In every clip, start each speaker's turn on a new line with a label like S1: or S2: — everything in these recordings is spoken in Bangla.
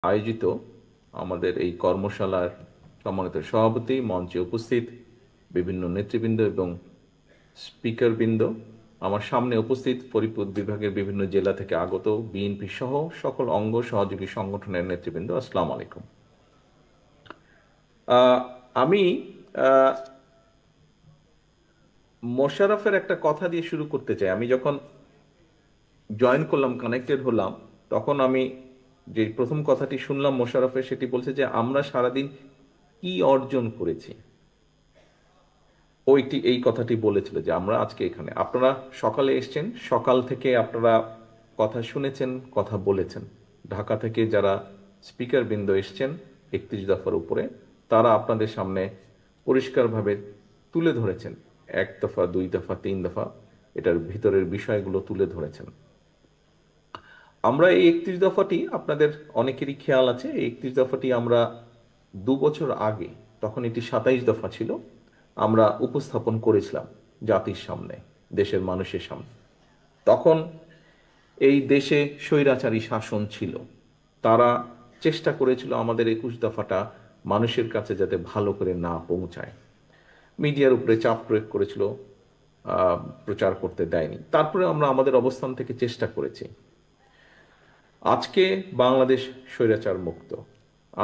S1: আয়োজিত আমাদের এই কর্মশালার সম্মানিত সভাপতি, মঞ্চে উপস্থিত বিভিন্ন নেতৃবৃন্দ এবং স্পিকারবৃন্দ, আমার সামনে উপস্থিত ফরিদপুর বিভাগের বিভিন্ন জেলা থেকে আগত বিএনপি সহ সকল অঙ্গ সহযোগী সংগঠনের নেতৃবৃন্দ, আসসালামু আলাইকুম। আহ, আমি আহ, মোশাররফের একটা কথা দিয়ে শুরু করতে চাই। আমি যখন জয়েন করলাম, কানেক্টেড হলাম, তখন আমি যে প্রথম কথাটি শুনলাম মোশাররফের, সেটি বলছে যে আমরা সারাদিন কি অর্জন করেছি। ওইটি এই কথাটি বলেছিল যে আমরা আজকে এখানে, আপনারা সকালে এসছেন, সকাল থেকে আপনারা কথা শুনেছেন, কথা বলেছেন। ঢাকা থেকে যারা স্পিকার বৃন্দ এসছেন 31 দফার উপরে, তারা আপনাদের সামনে পরিষ্কারভাবে তুলে ধরেছেন, 1 দফা, 2 দফা, 3 দফা, এটার ভিতরের বিষয়গুলো তুলে ধরেছেন। আমরা এই 31 দফাটি, আপনাদের অনেকেরই খেয়াল আছে, এই 31 দফাটি আমরা 2 বছর আগে, তখন এটি 27 দফা ছিল, আমরা উপস্থাপন করেছিলাম জাতির সামনে, দেশের মানুষের সামনে। তখন এই দেশে স্বৈরাচারী শাসন ছিল, তারা চেষ্টা করেছিল আমাদের 21 দফাটা মানুষের কাছে যাতে ভালো করে না পৌঁছায়, মিডিয়ার উপরে চাপ প্রয়োগ করেছিল, প্রচার করতে দেয়নি। তারপরে আমরা আমাদের অবস্থান থেকে চেষ্টা করেছি। আজকে বাংলাদেশ স্বৈরাচার মুক্ত।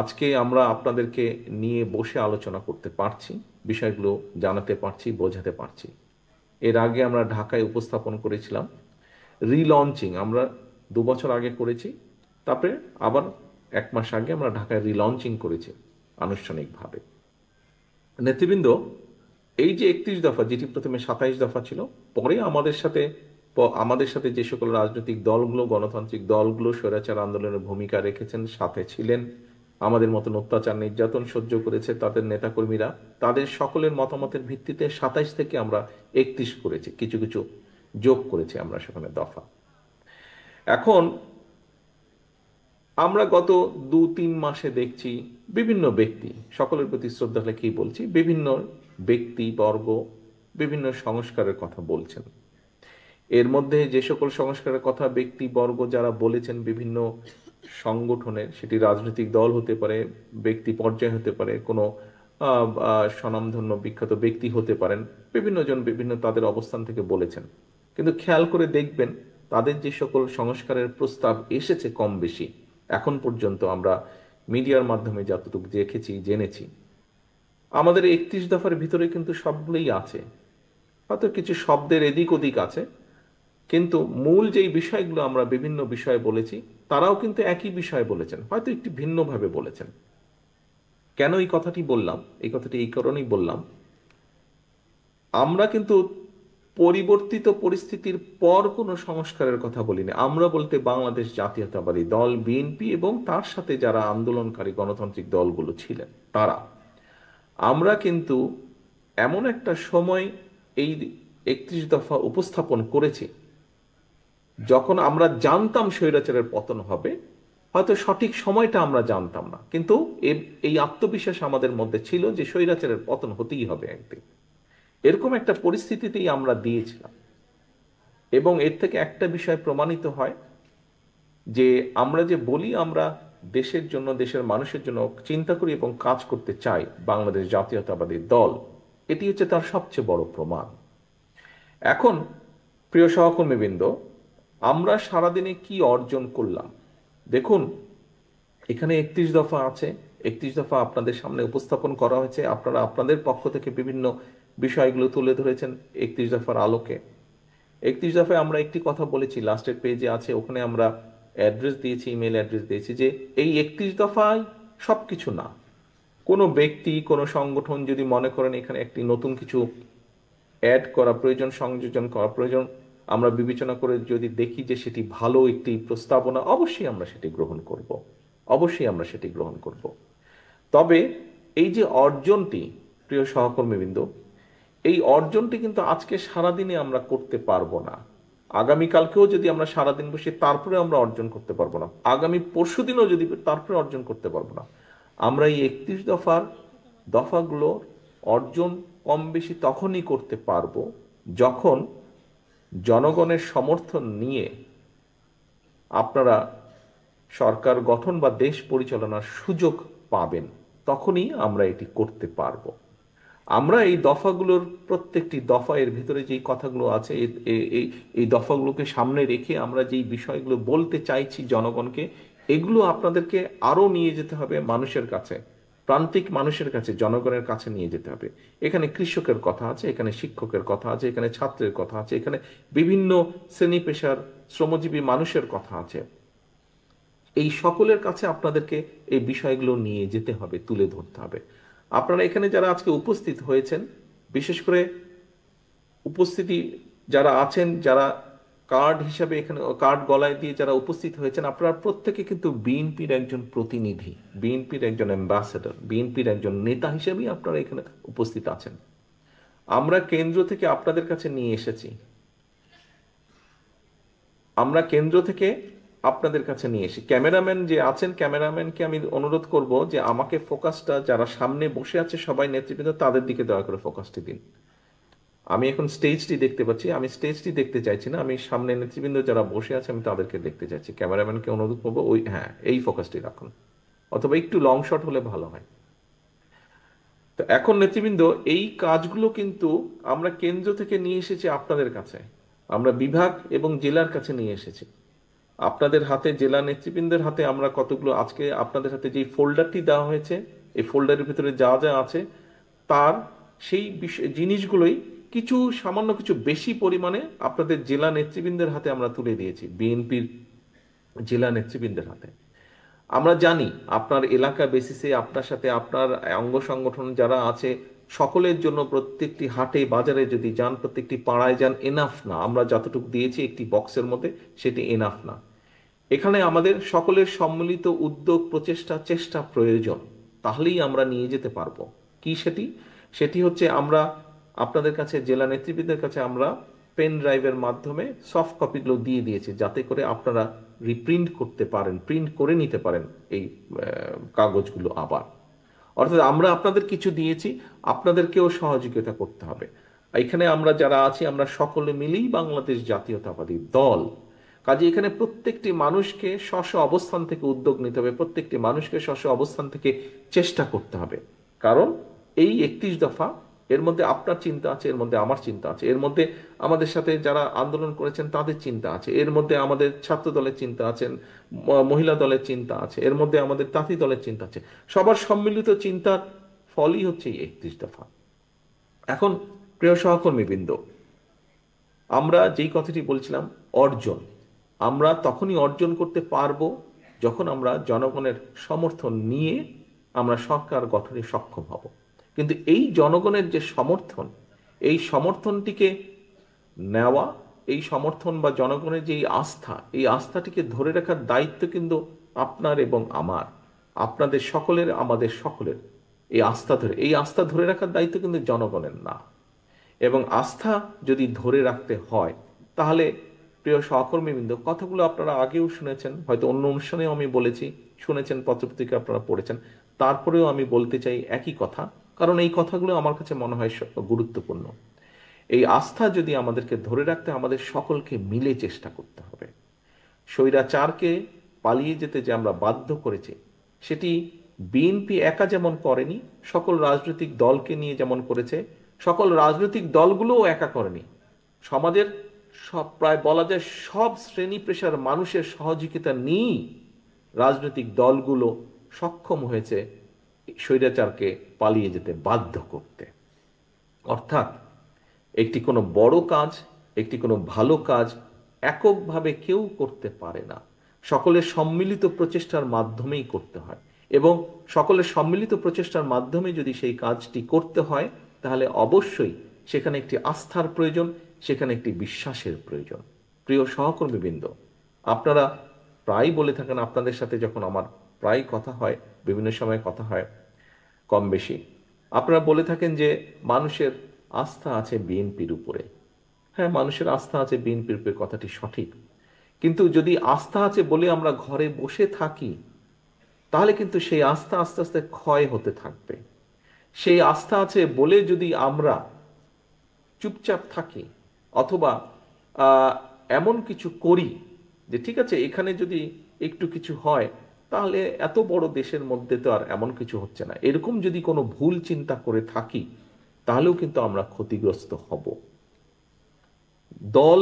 S1: আজকে আমরা আপনাদেরকে নিয়ে বসে আলোচনা করতে পারছি, বিষয়গুলো জানাতে পারছি, বোঝাতে পারছি। এর আগে আমরা ঢাকায় উপস্থাপন করেছিলাম রিলঞ্চিং, আমরা 2 বছর আগে করেছি, তারপরে আবার 1 মাস আগে আমরা ঢাকায় রিলঞ্চিং করেছি আনুষ্ঠানিকভাবে। নেতৃবৃন্দ, এই যে 31 দফা, যেটি প্রথমে 27 দফা ছিল, পরে আমাদের সাথে যে সকল রাজনৈতিক দলগুলো, গণতান্ত্রিক দলগুলো স্বৈরাচার আন্দোলনের ভূমিকা রেখেছেন, সাথে ছিলেন, আমাদের মতন অত্যাচার নির্যাতন সহ্য করেছে তাদের নেতাকর্মীরা, তাদের সকলের মতামতের ভিত্তিতে 27 থেকে আমরা 31 করেছি, কিছু কিছু যোগ করেছি আমরা সেখানে দফা। এখন আমরা গত 2-3 মাসে দেখছি বিভিন্ন ব্যক্তি, সকলের প্রতি শ্রদ্ধা রেখেই বলছি, বিভিন্ন ব্যক্তি বর্গ বিভিন্ন সংস্কারের কথা বলছেন। এর মধ্যে যে সকল সংস্কারের কথা ব্যক্তি বর্গ যারা বলেছেন, বিভিন্ন সংগঠনের, সেটি রাজনৈতিক দল হতে পারে, ব্যক্তি পর্যায়ে হতে পারে, কোনো স্বনামধন্য বিখ্যাত ব্যক্তি হতে পারেন, বিভিন্ন জন বিভিন্ন তাদের অবস্থান থেকে বলেছেন। কিন্তু খেয়াল করে দেখবেন, তাদের যে সকল সংস্কারের প্রস্তাব এসেছে কম বেশি, এখন পর্যন্ত আমরা মিডিয়ার মাধ্যমে যতটুকু দেখেছি, জেনেছি, আমাদের 31 দফার ভিতরে কিন্তু সবগুলোই আছে। হয়তো কিছু শব্দের এদিক ওদিক আছে, কিন্তু মূল যেই বিষয়গুলো আমরা বিভিন্ন বিষয়ে বলেছি, তারাও কিন্তু একই বিষয় বলেছেন, হয়তো একটু ভিন্নভাবে বলেছেন। কেন এই কথাটি বললাম? এই কথাটি এই কারণেই বললাম, আমরা কিন্তু পরিবর্তিত পরিস্থিতির পর কোনো সংস্কারের কথা বলিনি। আমরা বলতে বাংলাদেশ জাতীয়তাবাদী দল বিএনপি এবং তার সাথে যারা আন্দোলনকারী গণতান্ত্রিক দলগুলো ছিলেন তারা, আমরা কিন্তু এমন একটা সময় এই 31 দফা উপস্থাপন করেছি যখন আমরা জানতাম স্বৈরাচারের পতন হবে, হয়তো সঠিক সময়টা আমরা জানতাম না, কিন্তু এই আত্মবিশ্বাস আমাদের মধ্যে ছিল যে স্বৈরাচারের পতন হতেই হবে একদিন। এরকম একটা পরিস্থিতিতেই আমরা দিয়েছিলাম। এবং এর থেকে একটা বিষয় প্রমাণিত হয় যে আমরা যে বলি আমরা দেশের জন্য, দেশের মানুষের জন্য চিন্তা করি এবং কাজ করতে চাই, বাংলাদেশ জাতীয়তাবাদী দল, এটি হচ্ছে তার সবচেয়ে বড় প্রমাণ। এখন প্রিয় সহকর্মীবৃন্দ, আমরা সারাদিনে কি অর্জন করলাম দেখুন। এখানে 31 দফা আছে, 31 দফা আপনাদের সামনে উপস্থাপন করা হয়েছে, আপনারা আপনাদের পক্ষ থেকে বিভিন্ন বিষয়গুলো তুলে ধরেছেন 31 দফার আলোকে। 31 দফায় আমরা একটি কথা বলেছি, লাস্টের পেজে আছে, ওখানে আমরা অ্যাড্রেস দিয়েছি, ইমেল অ্যাড্রেস দিয়েছি, যে এই 31 দফায় সবকিছু না। কোনো ব্যক্তি, কোনো সংগঠন যদি মনে করেন এখানে একটি নতুন কিছু অ্যাড করা প্রয়োজন, সংযোজন করা প্রয়োজন, আমরা বিবেচনা করে যদি দেখি যে সেটি ভালো একটি প্রস্তাবনা, অবশ্যই আমরা সেটি গ্রহণ করব, অবশ্যই আমরা সেটি গ্রহণ করব। তবে এই যে অর্জনটি, প্রিয় সহকর্মীবৃন্দ, এই অর্জনটি কিন্তু আজকে সারাদিনে আমরা করতে পারবো না। আগামীকালকেও যদি আমরা সারাদিন বসে তারপরে আমরা অর্জন করতে পারবো না, আগামী পরশুদিনও যদি তারপরে অর্জন করতে পারবো না। আমরা এই 31 দফার দফাগুলো অর্জন কম বেশি তখনই করতে পারবো যখন জনগণের সমর্থন নিয়ে আপনারা সরকার গঠন বা দেশ পরিচালনার সুযোগ পাবেন, তখনই আমরা এটি করতে পারবো। আমরা এই দফাগুলোর প্রত্যেকটি দফা, এর ভিতরে যেই কথাগুলো আছে, এই দফাগুলোকে সামনে রেখে আমরা যেই বিষয়গুলো বলতে চাইছি জনগণকে, এগুলো আপনাদেরকে আরো নিয়ে যেতে হবে মানুষের কাছে, প্রান্তিক মানুষের কাছে, জনগণের কাছে নিয়ে যেতে হবে। এখানে কৃষকের কথা আছে, এখানে শিক্ষকের কথা আছে, এখানে ছাত্রের কথা আছে, এখানে বিভিন্ন শ্রেণী পেশার শ্রমজীবী মানুষের কথা আছে। এই সকলের কাছে আপনাদেরকে এই বিষয়গুলো নিয়ে যেতে হবে, তুলে ধরতে হবে। আপনারা এখানে যারা আজকে উপস্থিত হয়েছেন, বিশেষ করে উপস্থিতি যারা আছেন, যারা কার্ড হিসাবে এখানে কার্ড গলায় দিয়ে যারা উপস্থিত হয়েছেন, আপনারা প্রত্যেকে কিন্তু বিএনপির একজন প্রতিনিধি, বিএনপির একজন অ্যাম্বাসেডর, বিএনপির একজন নেতা হিসেবেই আপনারা এখানে উপস্থিত আছেন। আমরা কেন্দ্র থেকে আপনাদের কাছে নিয়ে এসেছি, আমরা কেন্দ্র থেকে আপনাদের কাছে নিয়ে এসে ক্যামেরাম্যান যে আছেন, ক্যামেরাম্যানকে আমি অনুরোধ করব যে আমাকে ফোকাসটা, যারা সামনে বসে আছে সবাই নেতৃবৃন্দ, তাদের দিকে দয়া করে ফোকাসটি দিন। আমি এখন স্টেজটি দেখতে পাচ্ছি, আমি স্টেজটি দেখতে চাইছি না, আমি সামনে নেতৃবৃন্দ যারা বসে আছে আমি তাদেরকে দেখতে চাইছি। ক্যামেরাম্যানকে অনুরোধ করবো ওই, হ্যাঁ, এই ফোকাসটি রাখুন, অথবা একটু লং শট হলে ভালো হয়। তো এখন নেতৃবৃন্দ, এই কাজগুলো কিন্তু আমরা কেন্দ্র থেকে নিয়ে এসেছি আপনাদের কাছে, আমরা বিভাগ এবং জেলার কাছে নিয়ে এসেছি আপনাদের হাতে, জেলা নেতৃবৃন্দের হাতে। আমরা কতগুলো আজকে আপনাদের হাতে যে ফোল্ডারটি দেওয়া হয়েছে, এই ফোল্ডারের ভিতরে যা যা আছে তার সেই বিষয় জিনিসগুলোই কিছু সামান্য কিছু বেশি পরিমাণে আপনাদের জেলা নেতৃবৃন্দের হাতে আমরা তুলে দিয়েছি, বিএনপির জেলা নেতৃবৃন্দের হাতে। আমরা জানি আপনার এলাকা বেসিসে আপনার সাথে আপনার অঙ্গ সংগঠন যারা আছে সকলের জন্য প্রত্যেকটি হাটে বাজারে যদি যান, প্রত্যেকটি পাড়ায় যান, এনাফ না। আমরা যতটুকু দিয়েছি একটি বক্সের মধ্যে, সেটি এনাফ না। এখানে আমাদের সকলের সম্মিলিত উদ্যোগ, প্রচেষ্টা, চেষ্টা প্রয়োজন, তাহলেই আমরা নিয়ে যেতে পারবো। কি সেটি? সেটি হচ্ছে আমরা আপনাদের কাছে, জেলা নেতৃবৃন্দের কাছে আমরা পেন ড্রাইভের মাধ্যমে সফট কপিগুলো দিয়ে দিয়েছি, যাতে করে আপনারা রিপ্রিন্ট করতে পারেন, প্রিন্ট করে নিতে পারেন এই কাগজগুলো আবার। অর্থাৎ আমরা আপনাদের কিছু দিয়েছি, আপনাদেরকেও সহযোগিতা করতে হবে। এখানে আমরা যারা আছি আমরা সকলে মিলেই বাংলাদেশ জাতীয়তাবাদী দল। কাজে এখানে প্রত্যেকটি মানুষকে স্ব অবস্থান থেকে উদ্যোগ নিতে হবে, প্রত্যেকটি মানুষকে স্ব অবস্থান থেকে চেষ্টা করতে হবে। কারণ এই 31 দফা, এর মধ্যে আপনার চিন্তা আছে, এর মধ্যে আমার চিন্তা আছে, এর মধ্যে আমাদের সাথে যারা আন্দোলন করেছেন তাদের চিন্তা আছে, এর মধ্যে আমাদের ছাত্র দলের চিন্তা আছেন, মহিলা দলের চিন্তা আছে, এর মধ্যে আমাদের তাঁতি দলের চিন্তা আছে। সবার সম্মিলিত চিন্তার ফলই হচ্ছে এই 31 দফা। এখন প্রিয় সহকর্মীবৃন্দ, আমরা যেই কথাটি বলছিলাম, অর্জন, আমরা তখনই অর্জন করতে পারবো যখন আমরা জনগণের সমর্থন নিয়ে আমরা সরকার গঠনে সক্ষম হব। কিন্তু এই জনগণের যে সমর্থন, এই সমর্থনটিকে নেওয়া, এই সমর্থন বা জনগণের যে আস্থা, এই আস্থাটিকে ধরে রাখার দায়িত্ব কিন্তু আপনার এবং আমার, আপনাদের সকলের, আমাদের সকলের। এই আস্থা ধরে রাখার দায়িত্ব কিন্তু জনগণের না। এবং আস্থা যদি ধরে রাখতে হয়, তাহলে প্রিয় সহকর্মীবৃন্দ, কথাগুলো আপনারা আগেও শুনেছেন, হয়তো অন্য অনুষ্ঠানেও আমি বলেছি, শুনেছেন, পত্রপত্রিকা আপনারা পড়েছেন, তারপরেও আমি বলতে চাই একই কথা, কারণ এই কথাগুলো আমার কাছে মনে হয় গুরুত্বপূর্ণ। এই আস্থা যদি আমাদেরকে ধরে রাখতে, আমাদের সকলকে মিলে চেষ্টা করতে হবে। স্বৈরাচারকে পালিয়ে যেতে যে আমরা বাধ্য করেছি, সেটি বিএনপি একা যেমন করেনি, সকল রাজনৈতিক দলকে নিয়ে যেমন করেছে, সকল রাজনৈতিক দলগুলোও একা করেনি। সমাজের সব, প্রায় বলা যায় সব শ্রেণী পেশার মানুষের সহযোগিতা নিয়েই রাজনৈতিক দলগুলো সক্ষম হয়েছে স্বৈরাচারকে পালিয়ে যেতে বাধ্য করতে। অর্থাৎ একটি কোনো বড় কাজ, একটি কোনো ভালো কাজ এককভাবে কেউ করতে পারে না, সকলের সম্মিলিত প্রচেষ্টার মাধ্যমেই করতে হয়। এবং সকলের সম্মিলিত প্রচেষ্টার মাধ্যমে যদি সেই কাজটি করতে হয়, তাহলে অবশ্যই সেখানে একটি আস্থার প্রয়োজন, সেখানে একটি বিশ্বাসের প্রয়োজন। প্রিয় সহকর্মীবৃন্দ, আপনারা প্রায় বলে থাকেন, আপনাদের সাথে যখন আমার প্রায় কথা হয়, বিভিন্ন সময় কথা হয় কম বেশি, আপনারা বলে থাকেন যে মানুষের আস্থা আছে বিএনপির উপরে। হ্যাঁ, মানুষের আস্থা আছে বিএনপির উপরে, কথাটি সঠিক। কিন্তু যদি আস্থা আছে বলে আমরা ঘরে বসে থাকি, তাহলে কিন্তু সেই আস্থা আস্তে আস্তে ক্ষয় হতে থাকবে। সেই আস্থা আছে বলে যদি আমরা চুপচাপ থাকি, অথবা এমন কিছু করি যে ঠিক আছে, এখানে যদি একটু কিছু হয়, তাহলে এত বড় দেশের মধ্যে তো আর এমন কিছু হচ্ছে না। এরকম যদি কোনো ভুল চিন্তা করে থাকি, তাহলেও কিন্তু আমরা ক্ষতিগ্রস্ত হব। দল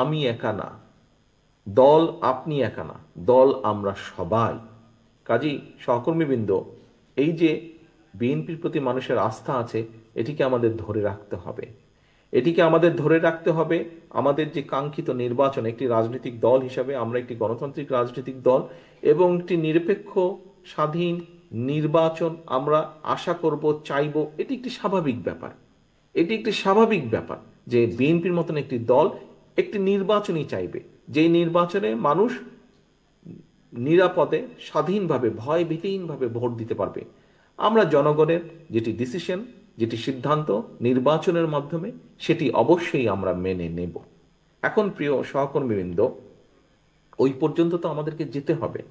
S1: আমি একা না, দল আপনি একা না, দল আমরা সবাই। কাজেই সহকর্মীবৃন্দ, এই যে বিএনপির প্রতি মানুষের আস্থা আছে, এটিকে আমাদের ধরে রাখতে হবে। এটিকে আমাদের ধরে রাখতে হবে। আমাদের যে কাঙ্ক্ষিত নির্বাচন, একটি রাজনৈতিক দল হিসাবে আমরা একটি গণতান্ত্রিক রাজনৈতিক দল, এবং একটি নিরপেক্ষ স্বাধীন নির্বাচন আমরা আশা করব, চাইব। এটি একটি স্বাভাবিক ব্যাপার। এটি একটি স্বাভাবিক ব্যাপার যে বিএনপির মতন একটি দল একটি নির্বাচনই চাইবে, যেই নির্বাচনে মানুষ নিরাপদে স্বাধীনভাবে ভয় ভীতিহীনভাবে ভোট দিতে পারবে। আমরা জনগণের যেটি ডিসিশন, যেটি সিদ্ধান্ত নির্বাচনের মাধ্যমে, সেটি অবশ্যই আমরা মেনে নেব। এখন প্রিয় সহকর্মীবৃন্দ, ওই পর্যন্ত তো আমাদেরকে যেতে হবে।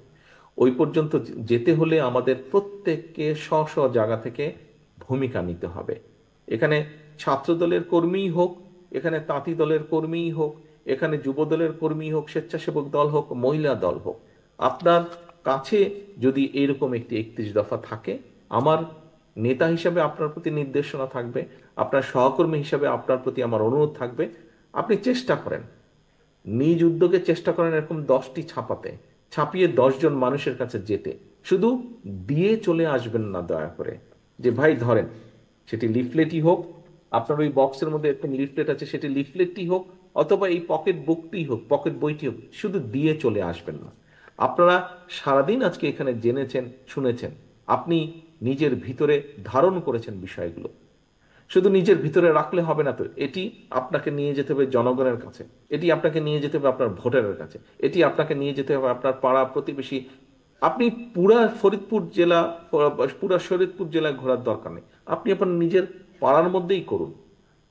S1: ওই পর্যন্ত যেতে হলে আমাদের প্রত্যেককে স্ব স্ব জায়গা থেকে ভূমিকা নিতে হবে। এখানে ছাত্র দলের কর্মীই হোক, এখানে তাঁতি দলের কর্মীই হোক, এখানে যুব দলের কর্মী হোক, স্বেচ্ছাসেবক দল হোক, মহিলা দল হোক, আপনার কাছে যদি এরকম একটি 31 দফা থাকে, আমার নেতা হিসাবে আপনার প্রতি নির্দেশনা থাকবে, আপনার সহকর্মী হিসাবে আপনার প্রতি আমার অনুরোধ থাকবে, আপনি চেষ্টা করেন, নিজ উদ্যোগে চেষ্টা করেন এরকম 10টি ছাপাতে, ছাপিয়ে 10 জন মানুষের কাছে যেতে। শুধু দিয়ে চলে আসবেন না দয়া করে, যে ভাই ধরেন, সেটি লিফলেটই হোক, আপনার ওই বক্সের মধ্যে এরকম লিফলেট আছে, সেটি লিফলেটই হোক, অথবা এই পকেট বুকটি হোক, পকেট বইটি হোক, শুধু দিয়ে চলে আসবেন না। আপনারা সারাদিন আজকে এখানে জেনেছেন, শুনেছেন, আপনি নিজের ভিতরে ধারণ করেছেন বিষয়গুলো। শুধু নিজের ভিতরে রাখলে হবে না তো, এটি আপনাকে নিয়ে যেতে হবে জনগণের কাছে, এটি আপনাকে নিয়ে যেতে হবে আপনার ভোটারের কাছে, এটি আপনাকে নিয়ে যেতে হবে আপনার পাড়া প্রতিবেশী। আপনি পুরা শরীয়তপুর জেলায় ঘোরার দরকার নেই, আপনি আপনার নিজের পাড়ার মধ্যেই করুন।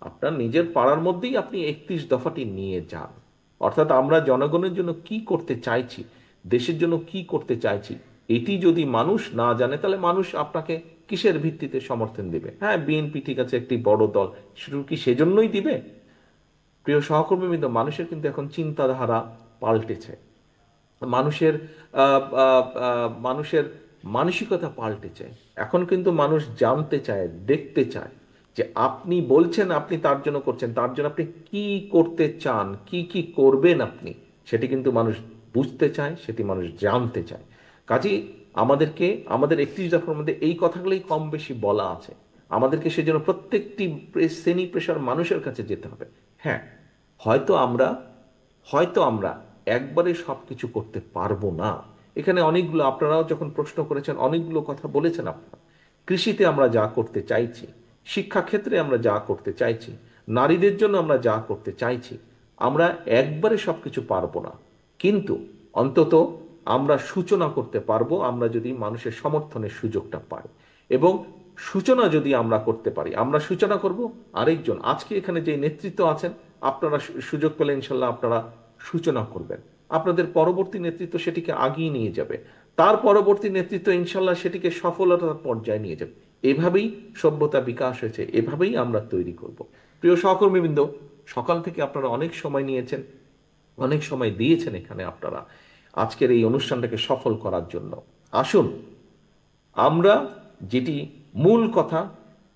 S1: আপনার নিজের পাড়ার মধ্যেই আপনি 31 দফাটি নিয়ে যান। অর্থাৎ আমরা জনগণের জন্য কি করতে চাইছি, দেশের জন্য কি করতে চাইছি, এটি যদি মানুষ না জানে, তাহলে মানুষ আপনাকে কিসের ভিত্তিতে সমর্থন দেবে? হ্যাঁ, বিএনপি ঠিক আছে, একটি বড় দল, শুধু কি সেজন্যই দিবে? প্রিয় সহকর্মীবৃন্দ, মানুষের কিন্তু এখন চিন্তাধারা পাল্টেছে। মানুষের মানুষের মানসিকতা পাল্টেছে। এখন কিন্তু মানুষ জানতে চায়, দেখতে চায় যে আপনি বলছেন আপনি তার জন্য করছেন, তার জন্য আপনি কি করতে চান, কি কি করবেন আপনি, সেটি কিন্তু মানুষ বুঝতে চায়, সেটি মানুষ জানতে চায়। কাজেই আমাদেরকে আমাদের 31 দফার মধ্যে এই কথাগুলোই কম বেশি বলা আছে। আমাদেরকে সেজন্য প্রত্যেকটি শ্রেণী পেশার মানুষের কাছে যেতে হবে। হ্যাঁ, হয়তো আমরা হয়তো আমরা একবারে সবকিছু করতে পারবো না। এখানে অনেকগুলো, আপনারাও যখন প্রশ্ন করেছেন, অনেকগুলো কথা বলেছেন আপনারা। কৃষিতে আমরা যা করতে চাইছি, শিক্ষাক্ষেত্রে আমরা যা করতে চাইছি, নারীদের জন্য আমরা যা করতে চাইছি, আমরা একবারে সবকিছু পারবো না। কিন্তু অন্তত আমরা সূচনা করতে পারবো, আমরা যদি মানুষের সমর্থনের সুযোগটা পাই। এবং সূচনা যদি আমরা করতে পারি, আমরা সূচনা করব, আরেকজন আজকে এখানে যে নেতৃত্ব আছেন, আপনারা সুযোগ পেলে ইনশাল্লাহ আপনারা সূচনা করবেন। আপনাদের পরবর্তী নেতৃত্ব সেটিকে আগিয়ে নিয়ে যাবে, তার পরবর্তী নেতৃত্ব ইনশাল্লাহ সেটিকে সফলতার পর্যায়ে নিয়ে যাবে। এভাবেই সভ্যতা বিকাশ হয়েছে, এভাবেই আমরা তৈরি করব। প্রিয় সহকর্মীবৃন্দ, সকাল থেকে আপনারা অনেক সময় নিয়েছেন, অনেক সময় দিয়েছেন এখানে আপনারা আজকের এই অনুষ্ঠানটাকে সফল করার জন্য। আসুন আমরা যেটি মূল কথা,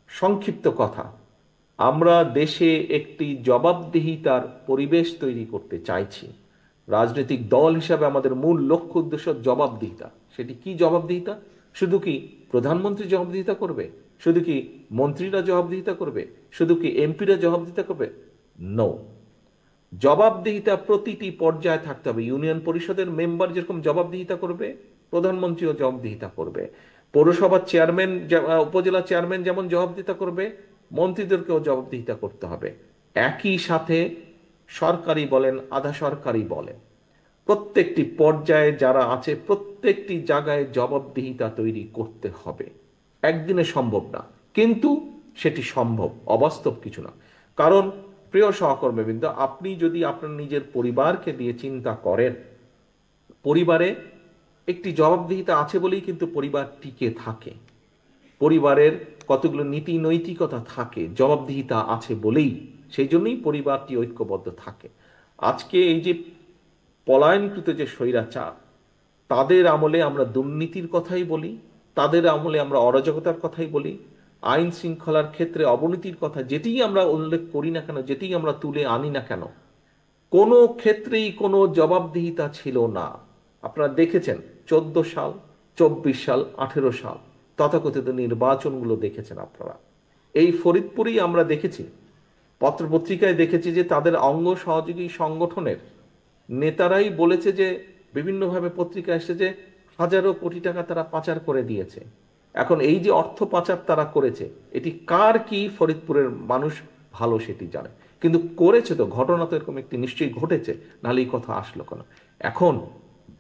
S1: সংক্ষিপ্ত কথা, আমরা দেশে একটি জবাবদিহিতার পরিবেশ তৈরি করতে চাইছি। রাজনৈতিক দল হিসাবে আমাদের মূল লক্ষ্য উদ্দেশ্য জবাবদিহিতা। সেটি কি জবাবদিহিতা? শুধু কি প্রধানমন্ত্রী জবাবদিহিতা করবে? শুধু কি মন্ত্রীরা জবাবদিহিতা করবে? শুধু কি এমপিরা জবাবদিহিতা করবে? নো, জবাবদিহিতা প্রতিটি পর্যায়ে থাকতে হবে। ইউনিয়ন পরিষদের মেম্বার যেরকম জবাবদিহিতা করবে, প্রধানমন্ত্রীও জবাবদিহিতা করবে। পৌরসভার চেয়ারম্যান, উপজেলা চেয়ারম্যান যেমন জবাবদিহিতা করবে, মন্ত্রীদেরকেও জবাবদিহিতা করতে হবে। একই সাথে সরকারি বলেন, আধা সরকারি বলেন, প্রত্যেকটি পর্যায়ে যারা আছে, প্রত্যেকটি জায়গায় জবাবদিহিতা তৈরি করতে হবে। একদিনে সম্ভব না, কিন্তু সেটি সম্ভব, অবাস্তব কিছু না। কারণ প্রিয় সহকর্মীবৃন্দ, আপনি যদি আপনার নিজের পরিবারকে দিয়ে চিন্তা করেন, পরিবারে একটি জবাবদিহিতা আছে বলেই কিন্তু পরিবার টিকে থাকে। পরিবারের কতগুলো নীতি নৈতিকতা থাকে, জবাবদিহিতা আছে বলেই, সেই জন্যই পরিবারটি ঐক্যবদ্ধ থাকে। আজকে এই যে পলায়নকৃত যে স্বৈরাচার, তাদের আমলে আমরা দুর্নীতির কথাই বলি, তাদের আমলে আমরা অরাজকতার কথাই বলি, আইন শৃঙ্খলার ক্ষেত্রে অবনতির কথা যেটিই আমরা উল্লেখ করি না কেন, যেটিই আমরা তুলে আনি না কেন, কোনো ক্ষেত্রেই কোনো জবাবদিহিতা ছিল না। আপনারা দেখেছেন 14 সাল, 24 সাল, 18 সাল তথাকথিত নির্বাচনগুলো দেখেছেন আপনারা। এই ফরিদপুরেই আমরা দেখেছি, পত্রপত্রিকায় দেখেছি যে তাদের অঙ্গ সহযোগী সংগঠনের নেতারাই বলেছে যে, বিভিন্নভাবে পত্রিকা এসেছে যে হাজারো কোটি টাকা তারা পাচার করে দিয়েছে। এখন এই যে অর্থ পাচার তারা করেছে, এটি কার কি ফরিদপুরের মানুষ ভালো সেটি জানে, কিন্তু করেছে তো, ঘটনা তো এরকম একটি নিশ্চয়ই ঘটেছে, নাহলে এই কথা আসলো কেন? এখন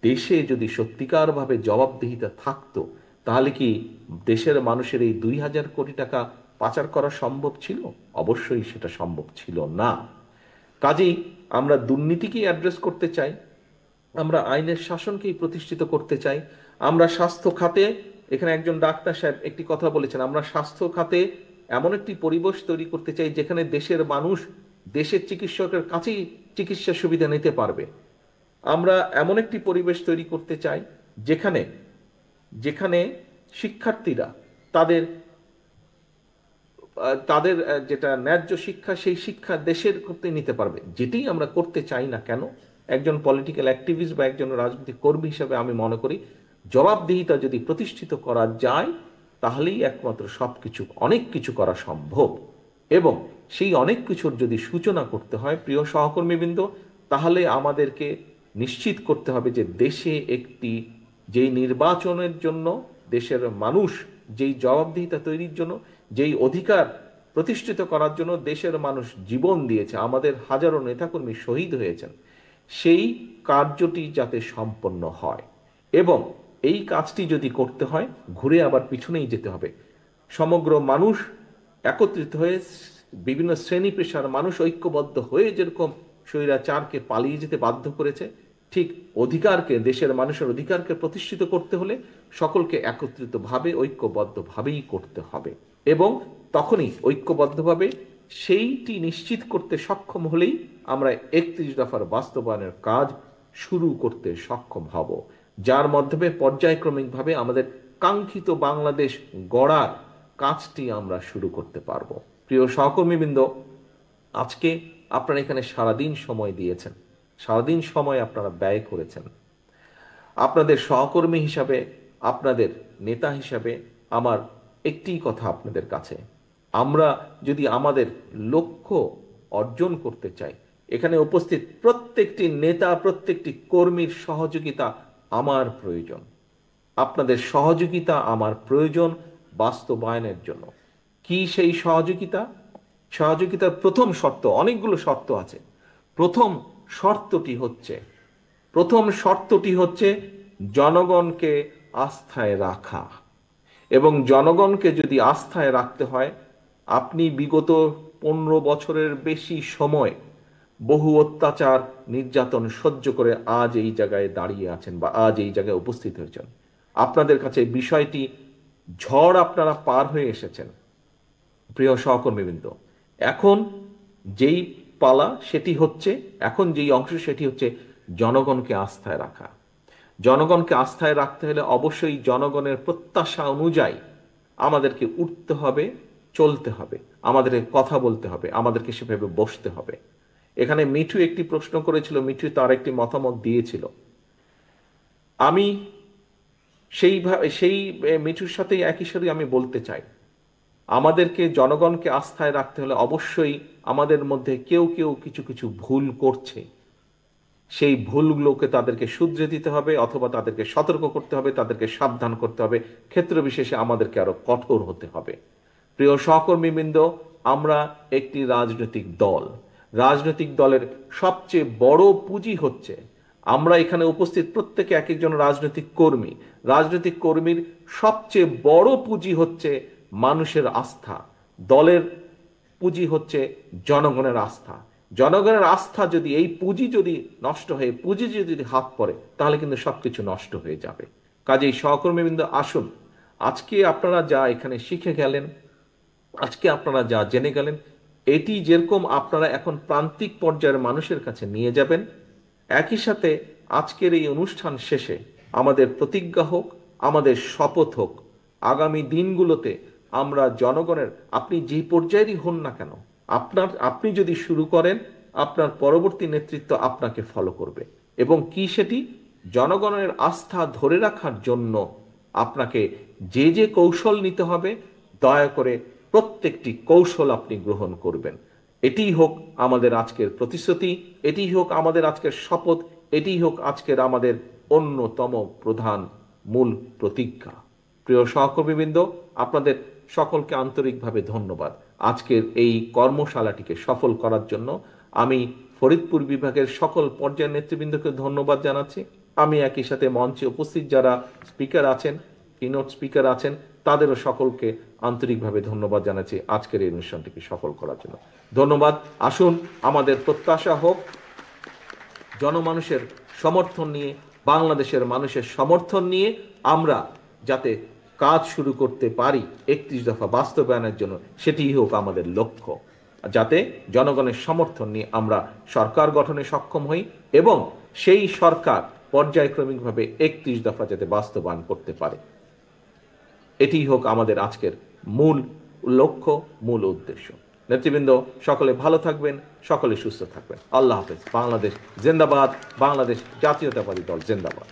S1: দেশে যদি সত্যিকারভাবে জবাবদিহিতা থাকতো, তাহলে কি দেশের মানুষের এই 2000 কোটি টাকা পাচার করা সম্ভব ছিল? অবশ্যই সেটা সম্ভব ছিল না। কাজেই আমরা দুর্নীতিকেই অ্যাড্রেস করতে চাই, আমরা আইনের শাসনকেই প্রতিষ্ঠিত করতে চাই। আমরা স্বাস্থ্য খাতে, এখানে একজন ডাক্তার সাহেব একটি কথা বলেছেন, আমরা স্বাস্থ্য খাতে এমন একটি পরিবেশ তৈরি করতে চাই যেখানে দেশের মানুষ দেশের চিকিৎসকের কাছেই চিকিৎসা সুবিধা নিতে পারবে। আমরা এমন একটি পরিবেশ তৈরি করতে চাই যেখানে যেখানে শিক্ষার্থীরা তাদের তাদের যেটা ন্যায্য শিক্ষা, সেই শিক্ষা দেশের করতে নিতে পারবে। যেটি আমরা করতে চাই না কেন, একজন পলিটিক্যাল অ্যাক্টিভিস্ট বা একজন রাজনৈতিক কর্মী হিসেবে আমি মনে করি জবাবদিহিতা যদি প্রতিষ্ঠিত করা যায়, তাহলেই একমাত্র সবকিছু, অনেক কিছু করা সম্ভব। এবং সেই অনেক কিছুর যদি সূচনা করতে হয়, প্রিয় সহকর্মীবৃন্দ, তাহলে আমাদেরকে নিশ্চিত করতে হবে যে দেশে একটি, যেই নির্বাচনের জন্য দেশের মানুষ, যেই জবাবদিহিতা তৈরির জন্য, যেই অধিকার প্রতিষ্ঠিত করার জন্য দেশের মানুষ জীবন দিয়েছে, আমাদের হাজারো নেতাকর্মী শহীদ হয়েছেন, সেই কার্যটি যাতে সম্পন্ন হয়। এবং এই কাজটি যদি করতে হয়, ঘুরে আবার পিছনেই যেতে হবে। সমগ্র মানুষ একত্রিত হয়ে, বিভিন্ন শ্রেণী পেশার মানুষ ঐক্যবদ্ধ হয়ে যেরকম স্বৈরাচারকে পালিয়ে যেতে বাধ্য করেছে, ঠিক অধিকারকে, দেশের মানুষের অধিকারকে প্রতিষ্ঠিত করতে হলে সকলকে একত্রিতভাবে, ঐক্যবদ্ধভাবেই করতে হবে। এবং তখনই ঐক্যবদ্ধভাবে সেইটি নিশ্চিত করতে সক্ষম হলেই আমরা 31 দফার বাস্তবায়নের কাজ শুরু করতে সক্ষম হব, যার মাধ্যমে পর্যায়ক্রমিকভাবে আমাদের কাঙ্ক্ষিত বাংলাদেশ গড়ার কাজটি আমরা শুরু করতে পারব। প্রিয় সহকর্মীবৃন্দ, আজকে আপনারা এখানে সারাদিন সময় দিয়েছেন, সারাদিন সময় আপনারা ব্যয় করেছেন। আপনাদের সহকর্মী হিসাবে, আপনাদের নেতা হিসাবে আমার একটি কথা আপনাদের কাছে, আমরা যদি আমাদের লক্ষ্য অর্জন করতে চাই, এখানে উপস্থিত প্রত্যেকটি নেতা, প্রত্যেকটি কর্মীর সহযোগিতা আমার প্রয়োজন। আপনাদের সহযোগিতা আমার প্রয়োজন বাস্তবায়নের জন্য। কি সেই সহযোগিতা? সহযোগিতার প্রথম শর্ত, অনেকগুলো শর্ত আছে। প্রথম শর্তটি হচ্ছে জনগণকে আস্থায় রাখা। এবং জনগণকে যদি আস্থায় রাখতে হয়, আপনি বিগত 15 বছরের বেশি সময় বহু অত্যাচার, নির্যাতন সহ্য করে আজ এই জায়গায় দাঁড়িয়ে আছেন বা আজ এই জায়গায় উপস্থিত হয়েছেন। আপনাদের কাছে বিষয়টি, ঝড় আপনারা পার হয়ে এসেছেন। প্রিয় সহকর্মীবৃন্দ, এখন যেই পালা সেটি হচ্ছে, এখন যেই অংশ সেটি হচ্ছে জনগণকে আস্থায় রাখা। জনগণকে আস্থায় রাখতে হলে অবশ্যই জনগণের প্রত্যাশা অনুযায়ী আমাদেরকে উঠতে হবে, চলতে হবে, আমাদেরকে কথা বলতে হবে, আমাদেরকে সেভাবে বসতে হবে। এখানে মিঠু একটি প্রশ্ন করেছিল, মিঠু তার একটি মতামত দিয়েছিল। আমি সেই মিঠুর সাথেই একই সাথে আমি বলতে চাই, আমাদেরকে জনগণকে আস্থায় রাখতে হলে অবশ্যই আমাদের মধ্যে কেউ কেউ কিছু কিছু ভুল করছে, সেই ভুলগুলোকে তাদেরকে শুধরে দিতে হবে, অথবা তাদেরকে সতর্ক করতে হবে, তাদেরকে সাবধান করতে হবে, ক্ষেত্র বিশেষে আমাদেরকে আরো কঠোর হতে হবে। প্রিয় সহকর্মীবৃন্দ, আমরা একটি রাজনৈতিক দল, রাজনৈতিক দলের সবচেয়ে বড় পুঁজি হচ্ছে, আমরা এখানে উপস্থিত প্রত্যেকে এক একজন রাজনৈতিক কর্মী। রাজনৈতিক কর্মীর সবচেয়ে বড় পুঁজি হচ্ছে মানুষের আস্থা, দলের পুঁজি হচ্ছে জনগণের আস্থা। জনগণের আস্থা যদি, এই পুঁজি যদি নষ্ট হয়ে, পুঁজি যদি হাত পড়ে, তাহলে কিন্তু সবকিছু নষ্ট হয়ে যাবে। কাজেই সহকর্মীবৃন্দ, আসুন, আজকে আপনারা যা এখানে শিখে গেলেন, আজকে আপনারা যা জেনে গেলেন, এটি যেরকম আপনারা এখন প্রান্তিক পর্যায়ের মানুষের কাছে নিয়ে যাবেন, একই সাথে আজকের এই অনুষ্ঠান শেষে আমাদের প্রতিজ্ঞা হোক, আমাদের শপথ হোক, আগামী দিনগুলোতে আমরা জনগণের, আপনি যে পর্যায়েরই হন না কেন, আপনি যদি শুরু করেন, আপনার পরবর্তী নেতৃত্ব আপনাকে ফলো করবে। এবং কি সেটি? জনগণের আস্থা ধরে রাখার জন্য আপনাকে যে যে কৌশল নিতে হবে, দয়া করে প্রত্যেকটি কৌশল আপনি গ্রহণ করবেন। এটিই হোক আমাদের আজকের প্রতিশ্রুতি, এটিই হোক আমাদের আজকের শপথ, এটিই হোক আজকের আমাদের অন্যতম প্রধান মূল প্রতিজ্ঞা। প্রিয় সহকর্মীবৃন্দ, আপনাদের সকলকে আন্তরিকভাবে ধন্যবাদ। আজকের এই কর্মশালাটিকে সফল করার জন্য আমি ফরিদপুর বিভাগের সকল পর্যায়ের নেতৃবৃন্দকে ধন্যবাদ জানাচ্ছি। আমি একই সাথে মঞ্চে উপস্থিত যারা স্পিকার আছেন, কিনোট স্পিকার আছেন, তাদেরও সকলকে আন্তরিকভাবে ধন্যবাদ জানাচ্ছি আজকের এই অনুষ্ঠানটিকে সফল করার জন্য। ধন্যবাদ। আসুন আমাদের প্রত্যাশা হোক জনমানুষের সমর্থন নিয়ে, বাংলাদেশের মানুষের সমর্থন নিয়ে আমরা যাতে কাজ শুরু করতে পারি 31 দফা বাস্তবায়নের জন্য, সেটিই হোক আমাদের লক্ষ্য। যাতে জনগণের সমর্থন নিয়ে আমরা সরকার গঠনে সক্ষম হই এবং সেই সরকার পর্যায়ক্রমিকভাবে 31 দফা যাতে বাস্তবায়ন করতে পারে, এটিই হোক আমাদের আজকের মূল লক্ষ্য, মূল উদ্দেশ্য। নেতৃবৃন্দ সকলে ভালো থাকবেন, সকলে সুস্থ থাকবেন। আল্লাহ হাফেজ। বাংলাদেশ জিন্দাবাদ। বাংলাদেশ জাতীয়তাবাদী দল জিন্দাবাদ।